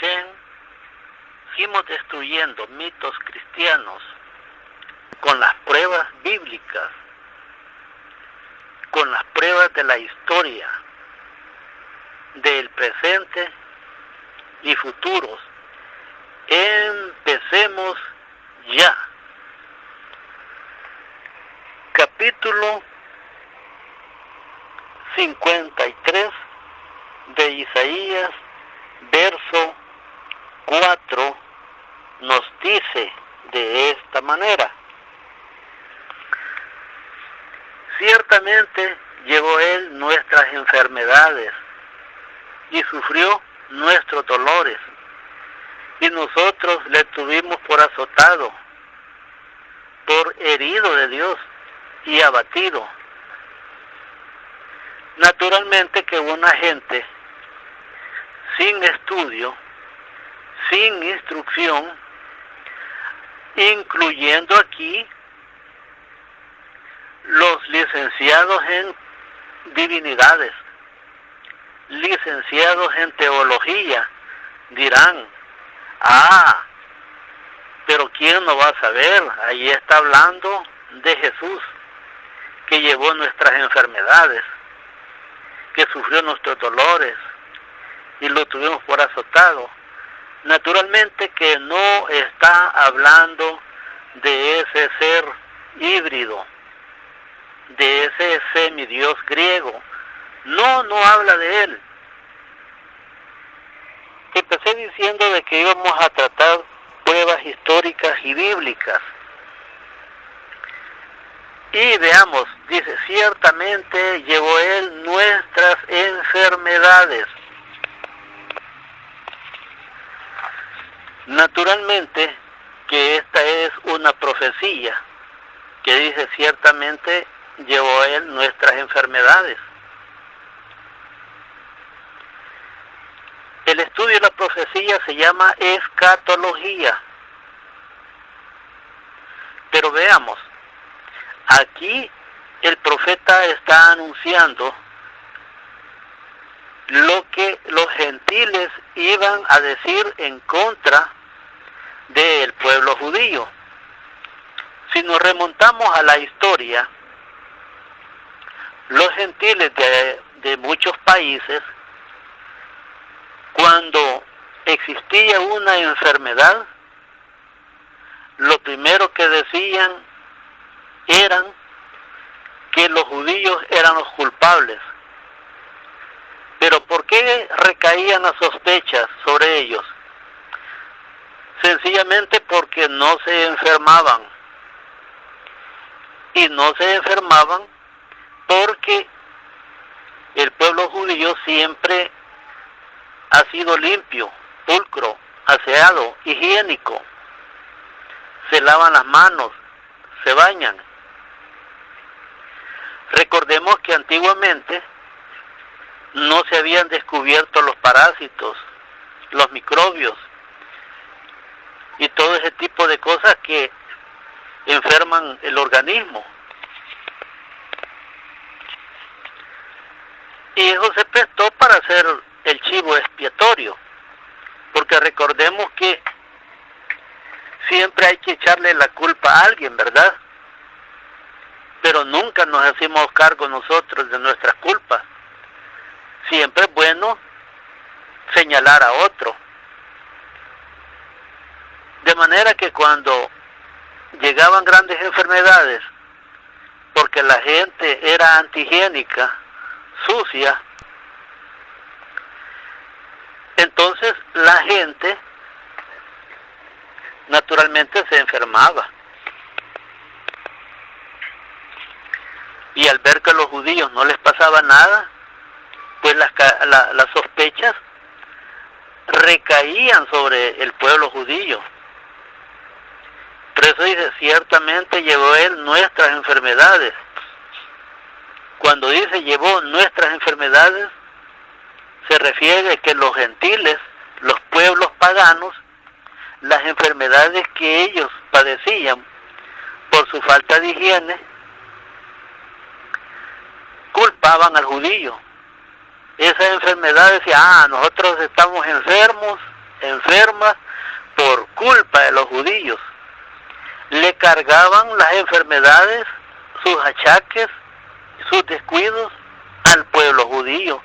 escuchen, seguimos destruyendo mitos cristianos con las pruebas bíblicas, con las pruebas de la historia, del presente y futuros. Empecemos ya. Capítulo 53 de Isaías, verso 4, nos dice de esta manera: ciertamente llevó él nuestras enfermedades y sufrió nuestros dolores, y nosotros le tuvimos por azotado, por herido de Dios y abatido. Naturalmente que una gente sin estudio, sin instrucción, incluyendo aquí los licenciados en divinidades, licenciados en teología, dirán: pero ¿quién no va a saber? Ahí está hablando de Jesús, que llevó nuestras enfermedades, que sufrió nuestros dolores y lo tuvimos por azotado. Naturalmente que no está hablando de ese ser híbrido, de ese semidios griego. No habla de él. Empecé diciendo de que íbamos a tratar pruebas históricas y bíblicas. Y veamos, dice: ciertamente llevó él nuestras enfermedades. Naturalmente que esta es una profecía que dice: ciertamente llevó él nuestras enfermedades. El estudio de la profecía se llama escatología. Pero veamos, aquí el profeta está anunciando lo que los gentiles iban a decir en contra del pueblo judío. Si nos remontamos a la historia, los gentiles de muchos países, cuando existía una enfermedad, lo primero que decían eran que los judíos eran los culpables. Pero ¿por qué recaían las sospechas sobre ellos? Sencillamente porque no se enfermaban. Y no se enfermaban porque el pueblo judío siempre ha sido limpio, pulcro, aseado, higiénico. Se lavan las manos, se bañan. Recordemos que antiguamente no se habían descubierto los parásitos, los microbios y todo ese tipo de cosas que enferman el organismo. Y eso se prestó para hacer el chivo expiatorio, porque recordemos que siempre hay que echarle la culpa a alguien, ¿verdad? Pero nunca nos hacemos cargo nosotros de nuestras culpas. Siempre es bueno señalar a otro. De manera que cuando llegaban grandes enfermedades, porque la gente era antihigiénica, sucia, entonces la gente naturalmente se enfermaba. Y al ver que a los judíos no les pasaba nada, pues las sospechas recaían sobre el pueblo judío. Por eso dice: ciertamente llevó él nuestras enfermedades. Cuando dice llevó nuestras enfermedades, se refiere a que los gentiles, los pueblos paganos, las enfermedades que ellos padecían por su falta de higiene, culpaban al judío. Esa enfermedad decía: nosotros estamos enfermos, enfermas por culpa de los judíos. Le cargaban las enfermedades, sus achaques, sus descuidos al pueblo judío.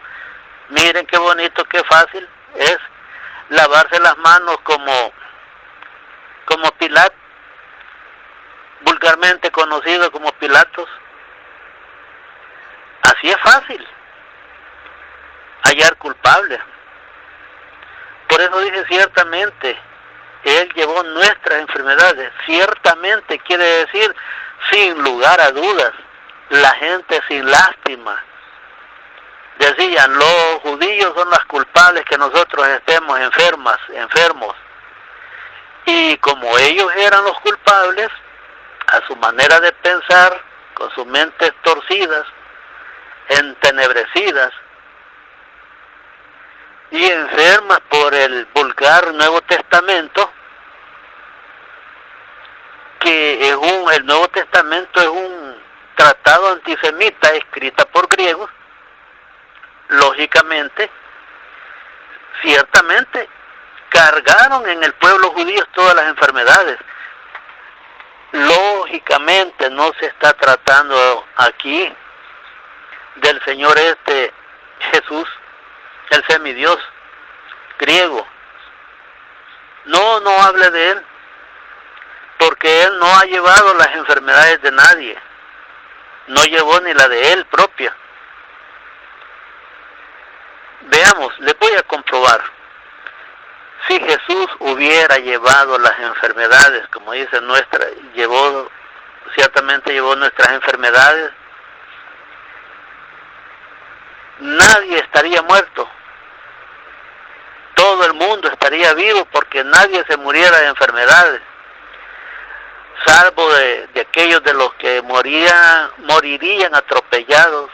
Miren qué bonito, qué fácil es lavarse las manos como Pilato, vulgarmente conocido como Pilatos. Así es fácil hallar culpables. Por eso dice ciertamente, Él llevó nuestras enfermedades. Ciertamente quiere decir sin lugar a dudas, la gente sin lástima. Decían, los judíos son los culpables que nosotros estemos enfermos. Y como ellos eran los culpables, a su manera de pensar, con sus mentes torcidas, entenebrecidas y enfermas por el vulgar Nuevo Testamento, que el Nuevo Testamento es un tratado antisemita escrita por griegos. Lógicamente, ciertamente, cargaron en el pueblo judío todas las enfermedades. Lógicamente no se está tratando aquí del Señor Jesús, el semidios griego. No hable de Él, porque Él no ha llevado las enfermedades de nadie. No llevó ni la de Él propia. Veamos, le voy a comprobar. Si Jesús hubiera llevado las enfermedades, como dice ciertamente llevó nuestras enfermedades, nadie estaría muerto. Todo el mundo estaría vivo porque nadie se muriera de enfermedades, salvo de aquellos de los que morirían atropellados,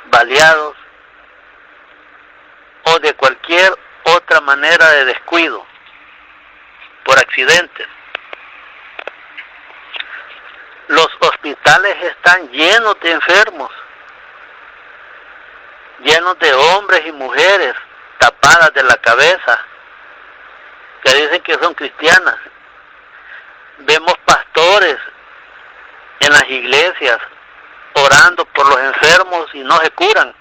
baleados, o de cualquier otra manera de descuido, por accidentes. Los hospitales están llenos de enfermos, llenos de hombres y mujeres tapadas de la cabeza, que dicen que son cristianas. Vemos pastores en las iglesias orando por los enfermos y no se curan.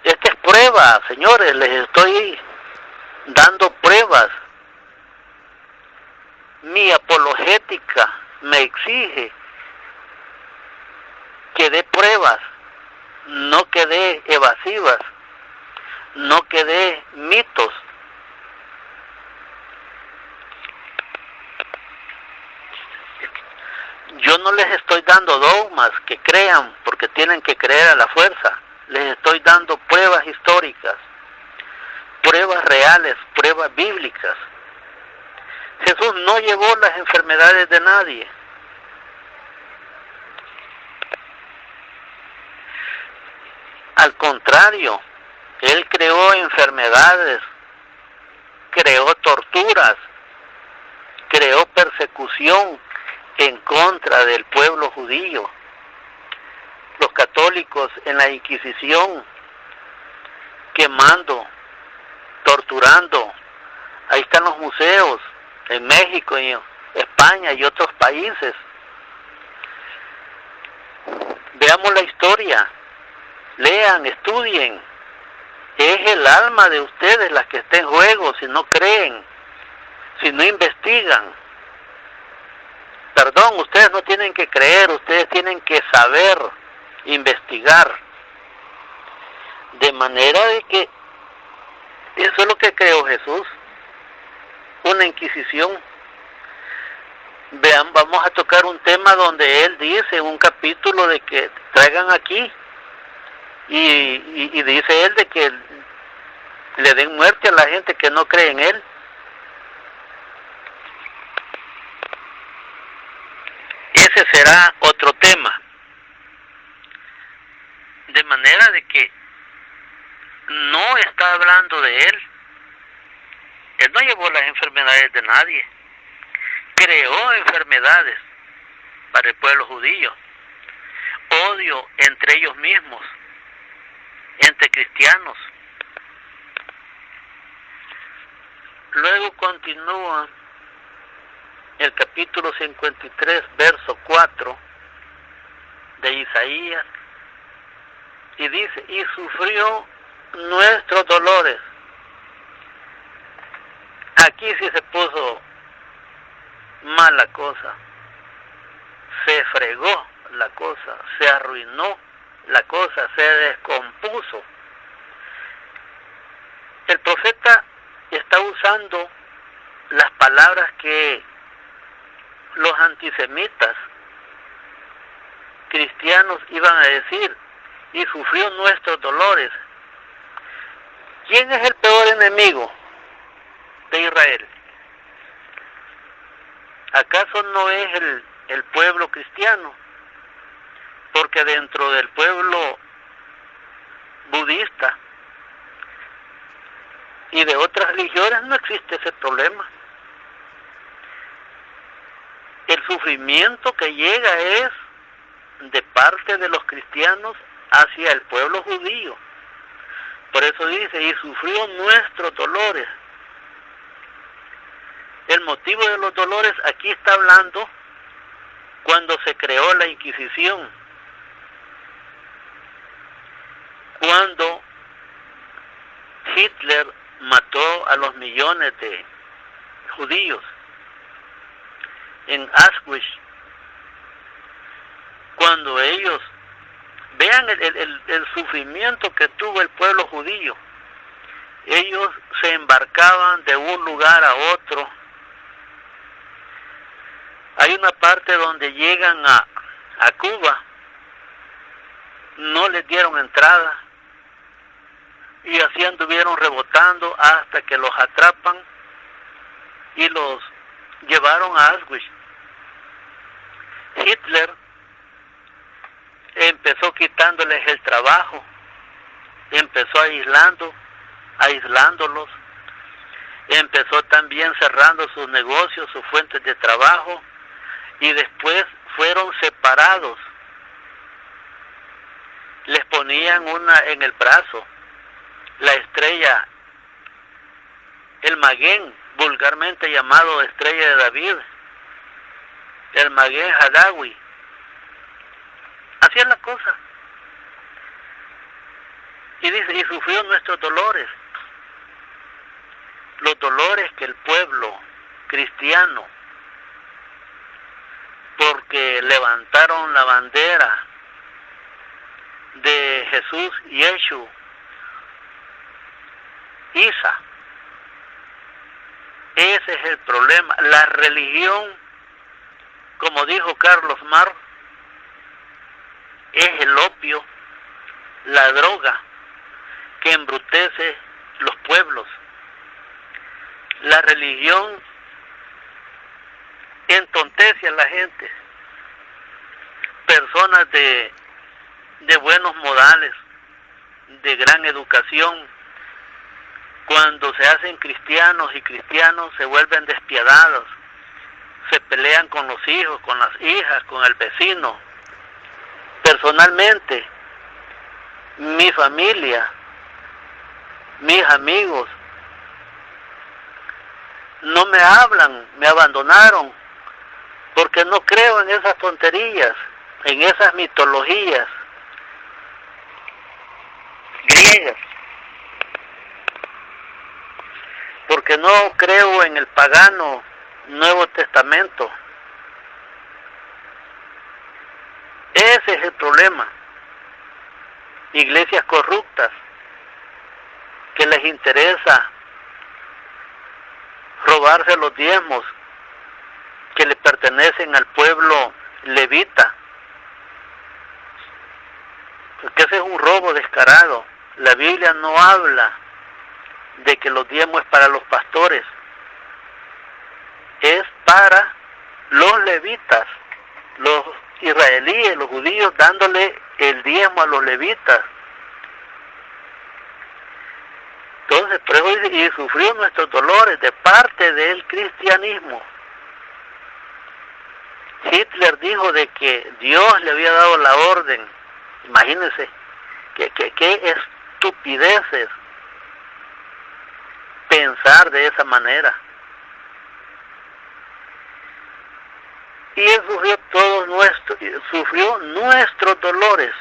Esta es prueba, señores, les estoy dando pruebas. Mi apologética me exige que dé pruebas, no que dé evasivas, no que dé mitos. Yo no les estoy dando dogmas que crean porque tienen que creer a la fuerza. Les estoy dando pruebas históricas, pruebas reales, pruebas bíblicas. Jesús no llevó las enfermedades de nadie. Al contrario, Él creó enfermedades, creó torturas, creó persecución en contra del pueblo judío. Los católicos en la Inquisición, quemando, torturando. Ahí están los museos, en México, en España y otros países. Veamos la historia, lean, estudien. Es el alma de ustedes la que está en juego si no creen, si no investigan. Perdón, ustedes no tienen que creer, ustedes tienen que saber, investigar, de manera de que eso es lo que creó Jesús, una inquisición. Vean, vamos a tocar un tema donde Él dice en un capítulo de que traigan aquí y dice Él de que le den muerte a la gente que no cree en Él. Ese será otro tema. De manera de que no está hablando de Él. Él no llevó las enfermedades de nadie. Creó enfermedades para el pueblo judío. Odio entre ellos mismos, entre cristianos. Luego continúa el capítulo 53, verso 4 de Isaías, y dice, y sufrió nuestros dolores. Aquí sí se puso mala cosa, se fregó la cosa, se arruinó la cosa, se descompuso. El profeta está usando las palabras que los antisemitas cristianos iban a decir, y sufrió nuestros dolores. ¿Quién es el peor enemigo de Israel? ¿Acaso no es el pueblo cristiano? Porque dentro del pueblo budista y de otras religiones no existe ese problema. El sufrimiento que llega es de parte de los cristianos hacia el pueblo judío. Por eso dice, y sufrió nuestros dolores. El motivo de los dolores aquí está hablando cuando se creó la Inquisición, cuando Hitler mató a los millones de judíos en Auschwitz. Cuando ellos vean el sufrimiento que tuvo el pueblo judío, ellos se embarcaban de un lugar a otro. Hay una parte donde llegan a Cuba, no les dieron entrada y así anduvieron rebotando hasta que los atrapan y los llevaron a Auschwitz. Hitler empezó quitándoles el trabajo, empezó aislándolos, empezó también cerrando sus negocios, sus fuentes de trabajo, y después fueron separados. Les ponían una en el brazo, la estrella, el Maguen, vulgarmente llamado estrella de David, el Maguen Hadawi. Así es la cosa. Y dice, y sufrió nuestros dolores. Los dolores que el pueblo cristiano, porque levantaron la bandera de Jesús, Yeshua, Isa. Ese es el problema. La religión, como dijo Carlos Marx, es el opio, la droga que embrutece los pueblos. La religión entontece a la gente. Personas de buenos modales, de gran educación, cuando se hacen cristianos y cristianos se vuelven despiadados, se pelean con los hijos, con las hijas, con el vecino. Personalmente, mi familia, mis amigos, no me hablan, me abandonaron, porque no creo en esas tonterías, en esas mitologías griegas, porque no creo en el pagano Nuevo Testamento. Ese es el problema. Iglesias corruptas que les interesa robarse los diezmos que le pertenecen al pueblo levita, porque ese es un robo descarado. La Biblia no habla de que los diezmos es para los pastores, es para los levitas, los israelíes, los judíos, dándole el diezmo a los levitas. Entonces, por eso dice, y sufrió nuestros dolores de parte del cristianismo. Hitler dijo de que Dios le había dado la orden. Imagínense qué estupideces. pensar de esa manera. Y Él sufrió nuestros dolores.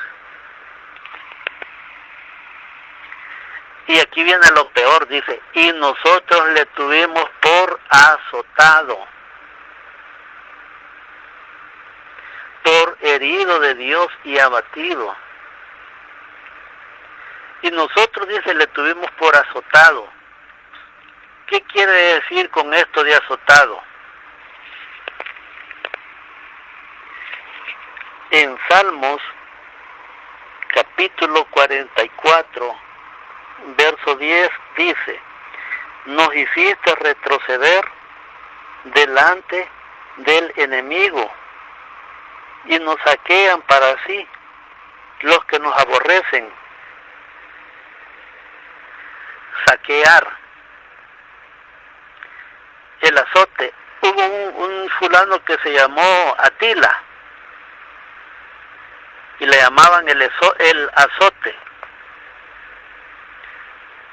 Y aquí viene lo peor, dice, y nosotros le tuvimos por azotado, por herido de Dios y abatido. Y nosotros, dice, le tuvimos por azotado. ¿Qué quiere decir con esto de azotado? En Salmos, capítulo 44, verso 10, dice, nos hiciste retroceder delante del enemigo y nos saquean para sí los que nos aborrecen. Saquear, el azote. Hubo un fulano que se llamó Atila y le llamaban el azote,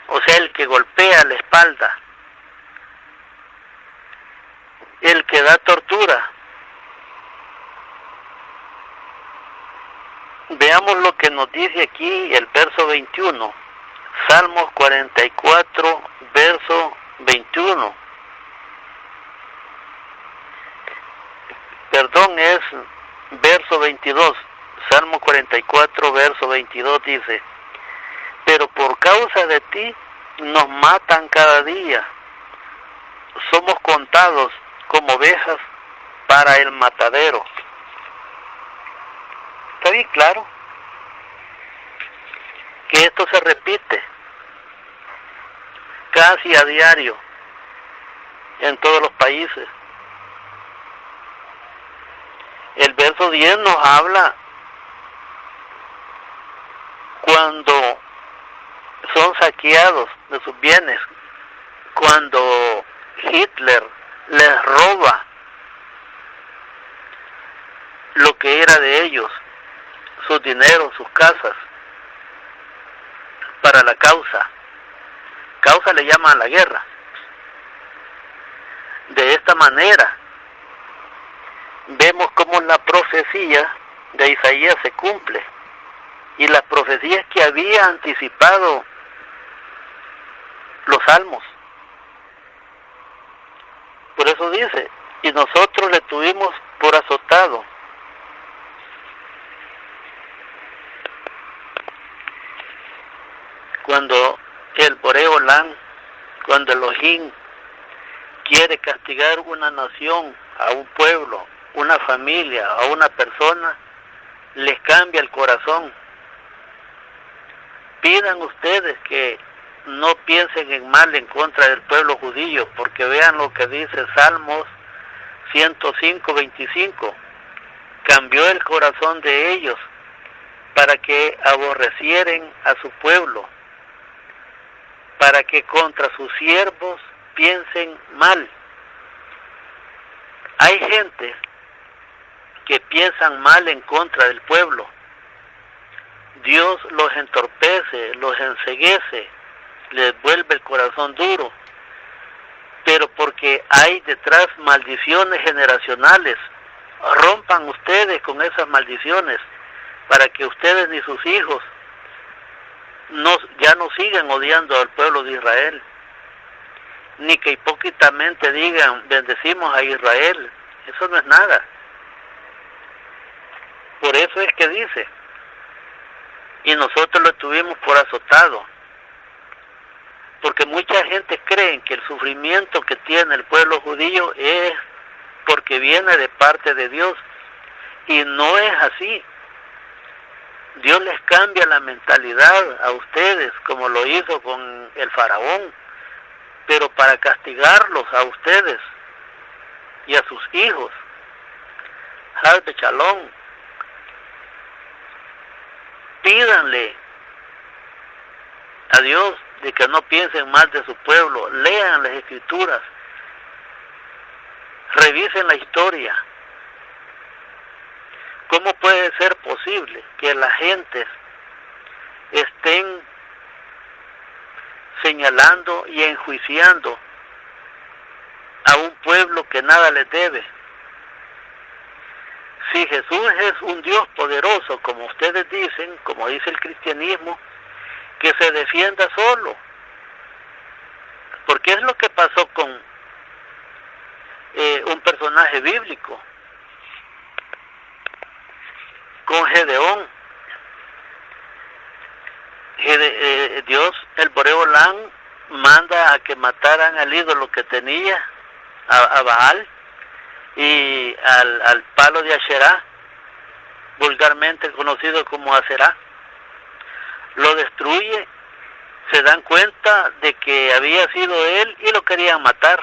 o sea, el que golpea la espalda, el que da tortura. Veamos lo que nos dice aquí el verso 21, Salmos 44, verso 21. Perdón, es verso 22. Salmo 44, verso 22 dice, pero por causa de ti nos matan cada día, somos contados como ovejas para el matadero. ¿Está bien claro? Que esto se repite casi a diario en todos los países. El verso 10 nos habla cuando son saqueados de sus bienes, cuando Hitler les roba lo que era de ellos, sus dineros, sus casas, para la causa. Causa le llaman a la guerra. De esta manera, vemos cómo la profecía de Isaías se cumple. Y las profecías que había anticipado los salmos. Por eso dice, y nosotros le tuvimos por azotado. Cuando el Boreolán, cuando Elohim quiere castigar una nación, a un pueblo, una familia, a una persona, les cambia el corazón. Pidan ustedes que no piensen en mal en contra del pueblo judío, porque vean lo que dice Salmos 105, 25. Cambió el corazón de ellos para que aborrecieren a su pueblo, para que contra sus siervos piensen mal. Hay gente que piensan mal en contra del pueblo. Dios los entorpece, los enceguece, les vuelve el corazón duro, pero porque hay detrás maldiciones generacionales. Rompan ustedes con esas maldiciones para que ustedes ni sus hijos ya no sigan odiando al pueblo de Israel, ni que hipócritamente digan bendecimos a Israel. Eso no es nada. Por eso es que dice, y nosotros lo tuvimos por azotado, porque mucha gente cree que el sufrimiento que tiene el pueblo judío es porque viene de parte de Dios, y no es así. Dios les cambia la mentalidad a ustedes, como lo hizo con el faraón, pero para castigarlos a ustedes y a sus hijos. Harbe Shalom. Pídanle a Dios de que no piensen mal de su pueblo, lean las escrituras, revisen la historia. ¿Cómo puede ser posible que las gentes señalando y enjuiciando a un pueblo que nada les debe. Si Jesús es un Dios poderoso, como ustedes dicen, como dice el cristianismo, que se defienda solo. Porque es lo que pasó con un personaje bíblico, con Gedeón. Dios, el Boreolán, manda a que mataran al ídolo que tenía, a Baal, y al palo de Asherá, vulgarmente conocido como Aserá. Lo destruye, se dan cuenta de que había sido él y lo querían matar.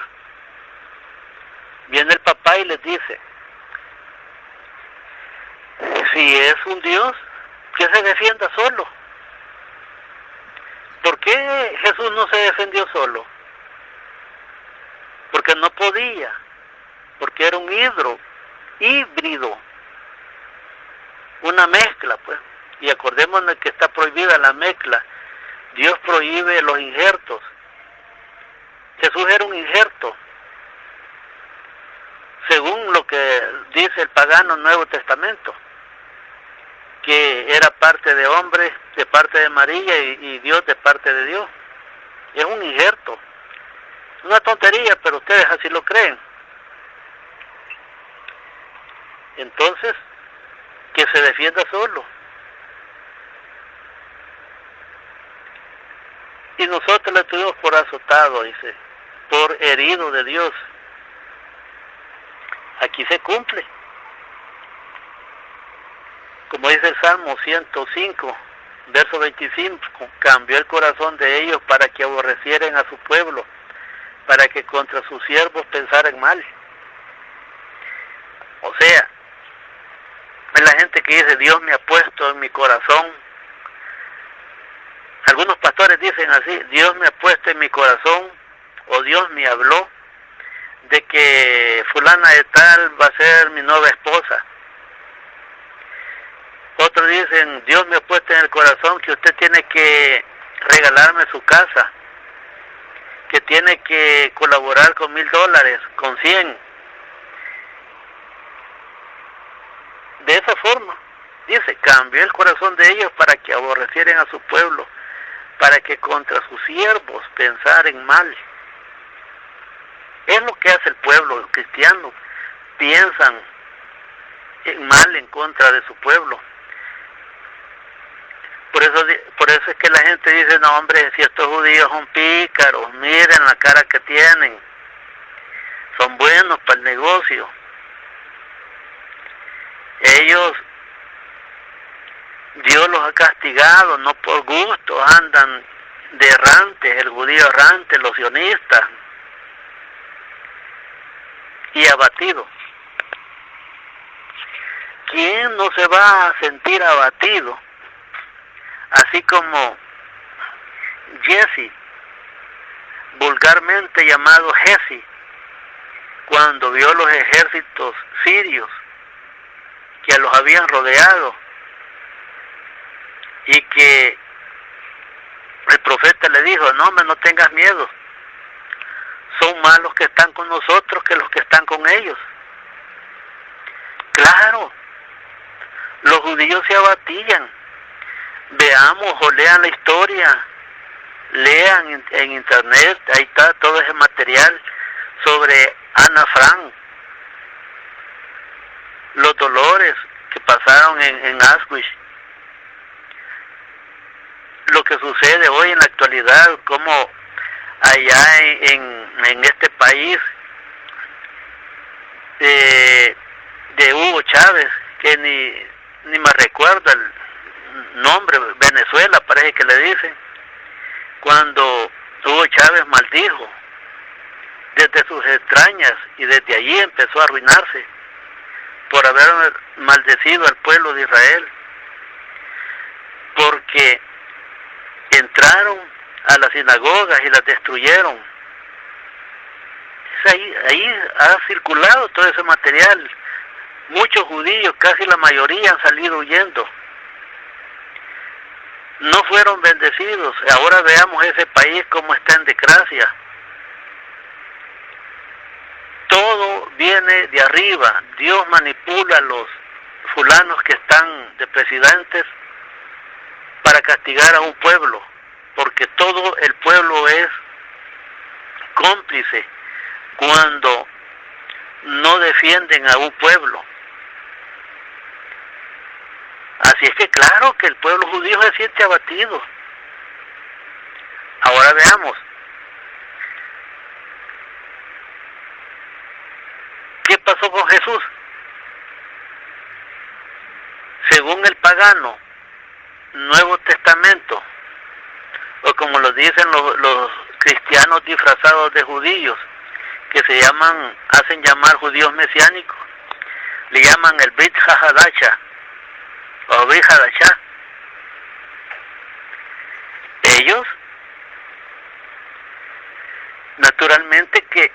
Viene el papá y les dice, si es un Dios, que se defienda solo. ¿Por qué Jesús no se defendió solo? Porque no podía, porque era un híbrido, una mezcla, pues. Y acordémonos que está prohibida la mezcla. Dios prohíbe los injertos. Jesús era un injerto, según lo que dice el pagano Nuevo Testamento, que era parte de hombre, de parte de María, y Dios de parte de Dios. Es un injerto. Una tontería, pero ustedes así lo creen. Entonces, que se defienda solo. Y nosotros le tuvimos por azotado, dice, por herido de Dios. Aquí se cumple. Como dice el Salmo 105, verso 25, cambió el corazón de ellos para que aborrecieran a su pueblo, para que contra sus siervos pensaran mal. O sea, es la gente que dice, Dios me ha puesto en mi corazón. Algunos pastores dicen así, Dios me ha puesto en mi corazón, o Dios me habló, de que fulana de tal va a ser mi nueva esposa. Otros dicen, Dios me ha puesto en el corazón que usted tiene que regalarme su casa, que tiene que colaborar con $1,000, con 100. De esa forma, dice, cambió el corazón de ellos para que aborrecieran a su pueblo, para que contra sus siervos pensaren mal. Es lo que hace el pueblo cristiano, piensan mal en contra de su pueblo. Por eso es que la gente dice, no hombre, si estos judíos son pícaros, miren la cara que tienen, son buenos para el negocio. Ellos, Dios los ha castigado, no por gusto, andan de errantes, el judío errante, los sionistas, y abatido. ¿Quién no se va a sentir abatido? Así como Jesse, vulgarmente llamado Jesse, cuando vio los ejércitos sirios que los habían rodeado y que el profeta le dijo, no, no tengas miedo, son más los que están con nosotros que los que están con ellos. Claro, los judíos se abatían. Veamos o lean la historia, lean en internet, ahí está todo ese material sobre Ana Frank, los dolores que pasaron en Auschwitz, lo que sucede hoy en la actualidad, como allá en este país de Hugo Chávez, que ni me recuerdo el nombre, Venezuela parece que le dicen, cuando Hugo Chávez maldijo desde sus entrañas y desde allí empezó a arruinarse por haber maldecido al pueblo de Israel, porque entraron a las sinagogas y las destruyeron. Ahí ha circulado todo ese material. Muchos judíos, casi la mayoría, han salido huyendo. no fueron bendecidos. Ahora veamos ese país como está en desgracia. Todo viene de arriba. Dios manipula a los fulanos que están de presidentes para castigar a un pueblo, porque todo el pueblo es cómplice cuando no defienden a un pueblo. Así es que claro que el pueblo judío se siente abatido. Ahora veamos. ¿Qué pasó con Jesús? Según el pagano, Nuevo Testamento, o como lo dicen los cristianos disfrazados de judíos, que hacen llamar judíos mesiánicos, le llaman el Brit Hadasha, o Brit Hadashah. Ellos, naturalmente que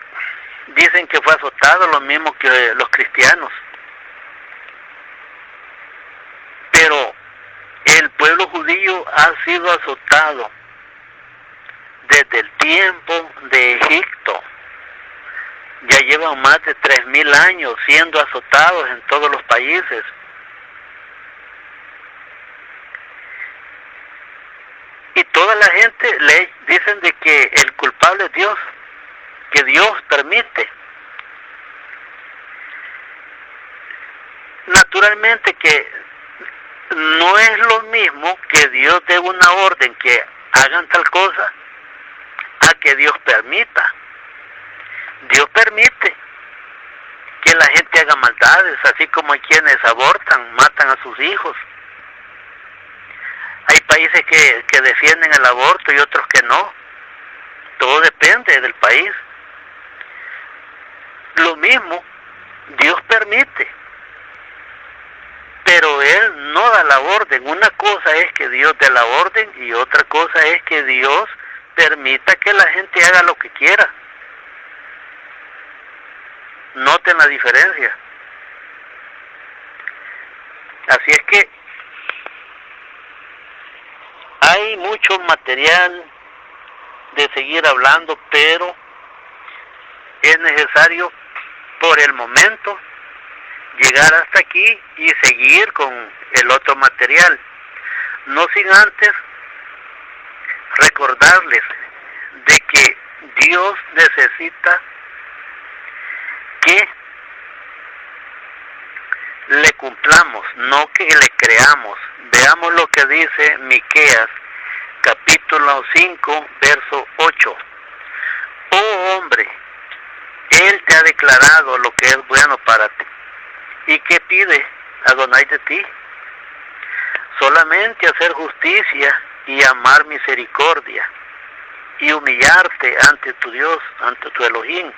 dicen que fue azotado, lo mismo que los cristianos. Pero el pueblo judío ha sido azotado desde el tiempo de Egipto. Ya llevan más de 3000 años siendo azotados en todos los países. Y toda la gente le dicen de que el culpable es Dios, que Dios permite. Naturalmente que no es lo mismo que Dios dé una orden que hagan tal cosa a que Dios permita. Dios permite que la gente haga maldades, así como hay quienes abortan, matan a sus hijos. Hay países que defienden el aborto y otros que no. Todo depende del país. Lo mismo, Dios permite, pero Él no da la orden. Una cosa es que Dios dé la orden y otra cosa es que Dios permita que la gente haga lo que quiera. Noten la diferencia. Así es que hay mucho material de seguir hablando, pero es necesario por el momento llegar hasta aquí y seguir con el otro material, no sin antes recordarles de que Dios necesita que le cumplamos, no que le creamos. Veamos lo que dice Miqueas, capítulo 5, verso 8. Oh hombre, Él te ha declarado lo que es bueno para ti. ¿Y qué pide Adonai de ti? Solamente hacer justicia y amar misericordia y humillarte ante tu Dios, ante tu Elohim.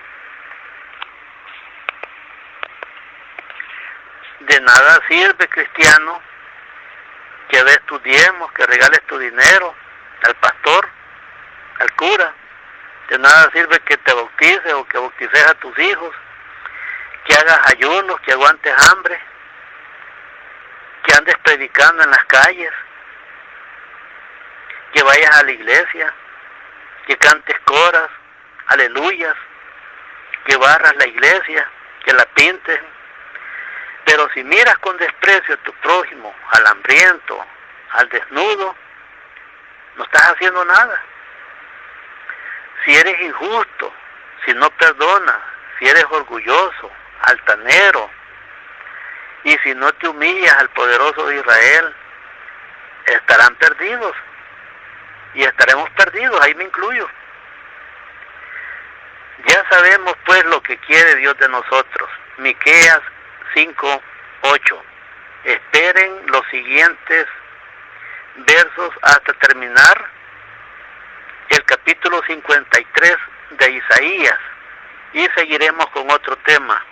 De nada sirve, cristiano, que des tus diezmos, que regales tu dinero al pastor, al cura. De nada sirve que te bautices o que bautices a tus hijos, que hagas ayunos, que aguantes hambre, que andes predicando en las calles, que vayas a la iglesia, que cantes coras, aleluyas, que barras la iglesia, que la pintes. Pero si miras con desprecio a tu prójimo, al hambriento, al desnudo, no estás haciendo nada. Si eres injusto, si no perdonas, si eres orgulloso, altanero, y si no te humillas al poderoso de Israel, estarán perdidos. Y estaremos perdidos, ahí me incluyo. Ya sabemos pues lo que quiere Dios de nosotros. Miqueas 5:8. Esperen los siguientes versos hasta terminar el capítulo 53 de Isaías y seguiremos con otro tema.